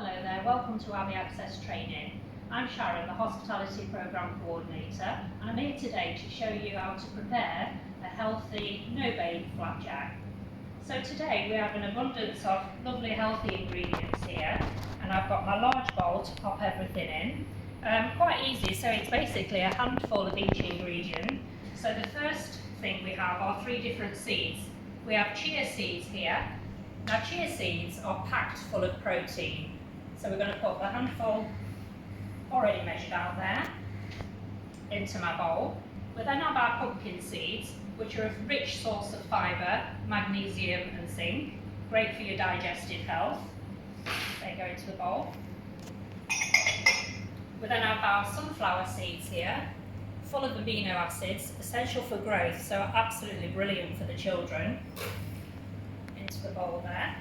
Hello there, welcome to Abbey Access Training. I'm Sharon, the Hospitality Programme Coordinator, and I'm here today to show you how to prepare a healthy, no-bake flapjack. So today we have an abundance of lovely healthy ingredients here, and I've got my large bowl to pop everything in. Quite easy, so it's basically a handful of each ingredient. So the first thing we have are 3 different seeds. We have chia seeds here. Now chia seeds are packed full of protein. So we're going to put the handful already measured out there into my bowl. We then have our pumpkin seeds, which are a rich source of fibre, magnesium and zinc, great for your digestive health. They go into the bowl. We then have our sunflower seeds here, full of amino acids, essential for growth, so absolutely brilliant for the children. Into the bowl there.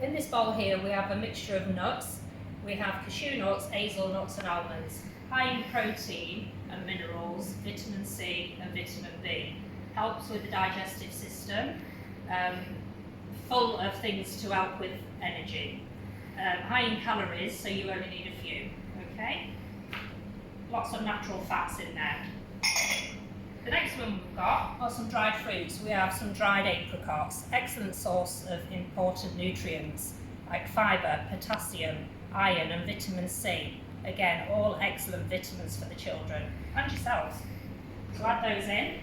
In this bowl here we have a mixture of nuts. We have cashew nuts, hazelnuts and almonds, high in protein and minerals, vitamin C and vitamin B. Helps with the digestive system, full of things to help with energy. High in calories, so you only need a few, okay? Lots of natural fats in there. The next one we've got are some dried fruits. We have some dried apricots, excellent source of important nutrients like fibre, potassium, iron and vitamin C. Again, all excellent vitamins for the children and yourselves. So add those in.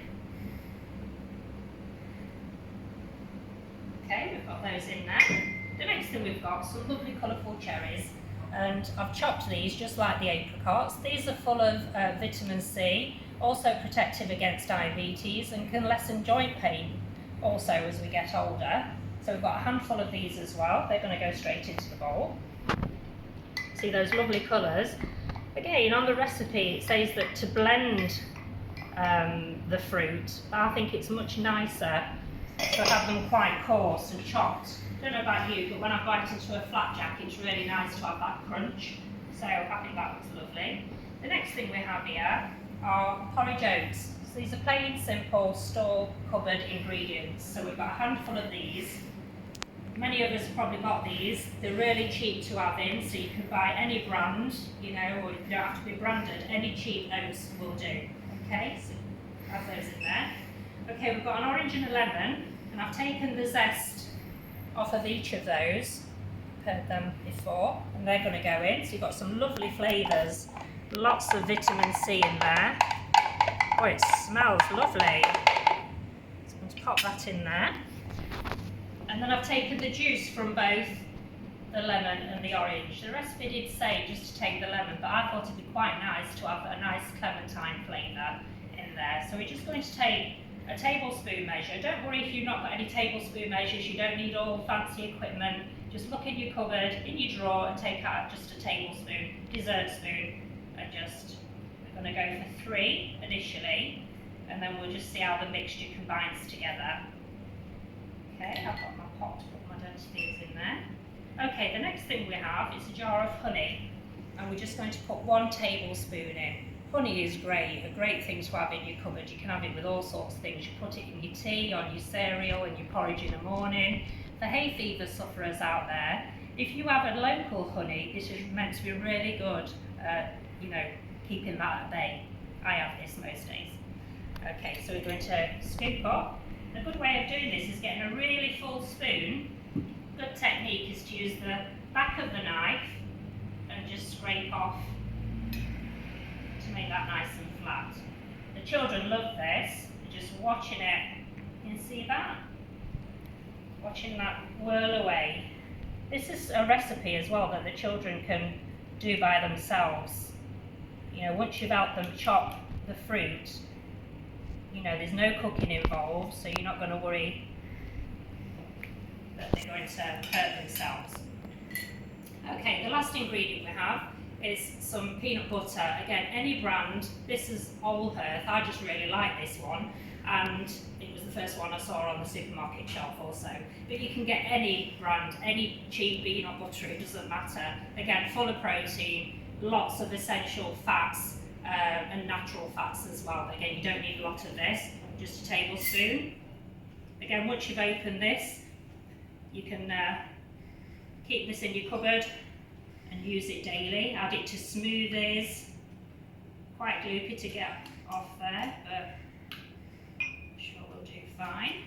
Okay, we've got those in there. The next thing we've got some lovely colourful cherries, and I've chopped these just like the apricots. These are full of vitamin C, also protective against diabetes and can lessen joint pain also as we get older. So we've got a handful of these as well. They're going to go straight into the bowl. See those lovely colours. Again, on the recipe it says that to blend the fruit, but I think it's much nicer to have them quite coarse and chopped. I don't know about you, but when I bite into a flapjack it's really nice to have that crunch. So I think that looks lovely. The next thing we have here are porridge oats. So these are plain, simple, store cupboard ingredients. So we've got a handful of these. Many of us have probably got these. They're really cheap to have in, so you can buy any brand, you know, or you don't have to be branded. Any cheap oats will do. Okay, so have those in there. Okay, we've got an orange and a lemon, and I've taken the zest off of each of those. Prepared them before, and they're going to go in. So you've got some lovely flavours. Lots of vitamin C in there. Oh, it smells lovely. So I'm going to pop that in there. And then I've taken the juice from both the lemon and the orange. The recipe did say just to take the lemon, but I thought it'd be quite nice to have a nice clementine flavour in there. So we're just going to take a tablespoon measure. Don't worry if you've not got any tablespoon measures, you don't need all fancy equipment. Just look in your cupboard, in your drawer, and take out just a tablespoon, dessert spoon. And just, we're going to go for 3 initially, and then we'll just see how the mixture combines together. Okay, I've got my pot to put my dirty things in there. Okay, the next thing we have is a jar of honey, and we're just going to put 1 tablespoon in. Honey is great, a great thing to have in your cupboard. You can have it with all sorts of things. You put it in your tea, on your cereal, in your porridge in the morning. For hay fever sufferers out there, if you have a local honey, this is meant to be really good. You know, keeping that at bay. I have this most days. Okay, so we're going to scoop up. A good way of doing this is getting a really full spoon. Good technique is to use the back of the knife and just scrape off to make that nice and flat. The children love this. They're just watching it. You can see that? Watching that whirl away. This is a recipe as well that the children can do by themselves. You know, once you've helped them chop the fruit, you know, there's no cooking involved, so you're not going to worry that they're going to hurt themselves. Okay, the last ingredient we have is some peanut butter. Again, any brand. This is Whole Earth. I just really like this one, and it was the first one I saw on the supermarket shelf also. But you can get any brand, any cheap peanut butter, it doesn't matter. Again, full of protein, lots of essential fats and natural fats as well. Again, you don't need a lot of this, just a tablespoon. Again, once you've opened this, you can keep this in your cupboard and use it daily. Add it to smoothies. Quite gloopy to get off there, but I'm sure we'll do fine.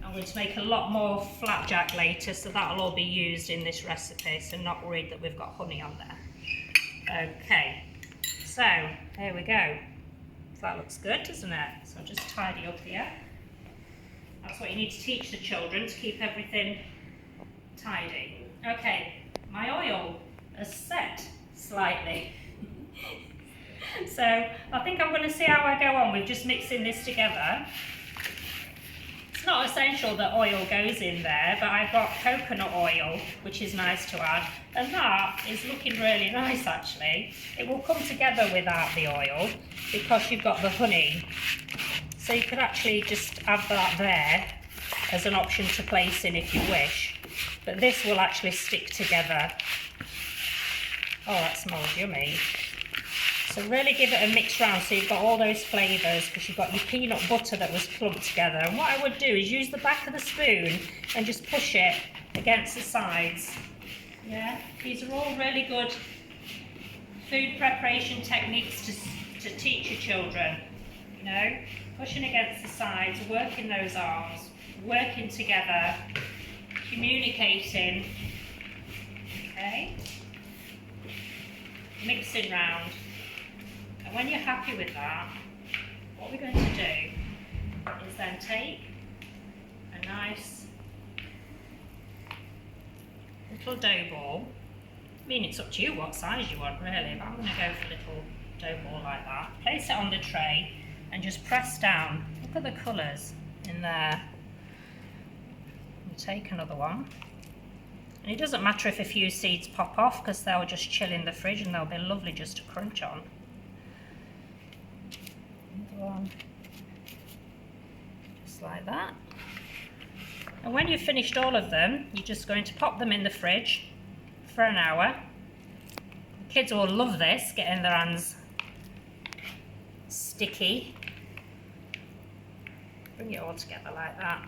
I'm going to make a lot more flapjack later, so that'll all be used in this recipe, so not worried that we've got honey on there. Okay, so here we go. That looks good, doesn't it? So I'll just tidy up here. That's what you need to teach the children, to keep everything tidy. Okay, my oil has set slightly. So I think I'm going to see how I go on with just mixing this together. It's not essential that oil goes in there, but I've got coconut oil, which is nice to add, and that is looking really nice actually. It will come together without the oil because you've got the honey. So you could actually just add that there as an option to place in if you wish, but this will actually stick together. Oh, that smells yummy. So really give it a mix round so you've got all those flavours, because you've got your peanut butter that was clumped together. And what I would do is use the back of the spoon and just push it against the sides. Yeah, these are all really good food preparation techniques to teach your children. You know, pushing against the sides, working those arms, working together, communicating. Okay, mixing round. When you're happy with that, what we're going to do is then take a nice little dough ball. I mean, it's up to you what size you want really, but I'm going to go for a little dough ball like that. Place it on the tray and just press down. Look at the colours in there. And take another one. And it doesn't matter if a few seeds pop off, because they'll just chill in the fridge and they'll be lovely just to crunch on. One, just like that. And when you've finished all of them, you're just going to pop them in the fridge for an hour. The kids will love this, getting their hands sticky. Bring it all together like that.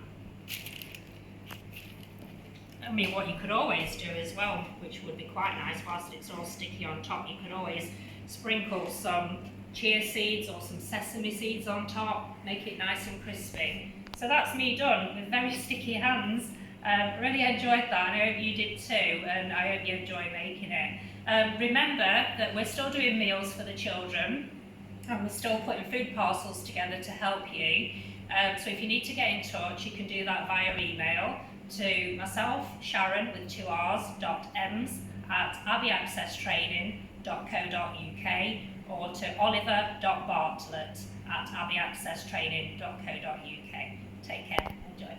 I mean, what you could always do as well, which would be quite nice whilst it's all sticky on top, you could always sprinkle some chia seeds or some sesame seeds on top, make it nice and crispy. So that's me done with very sticky hands. Really enjoyed that, and I hope you did too, and I hope you enjoy making it. Remember that we're still doing meals for the children, and we're still putting food parcels together to help you. So if you need to get in touch, you can do that via email to myself, Sharon, with 2 R's, .ems @abbyaccesstraining.co.uk, or to oliver.bartlett @abbyaccesstraining.co.uk. Take care, enjoy.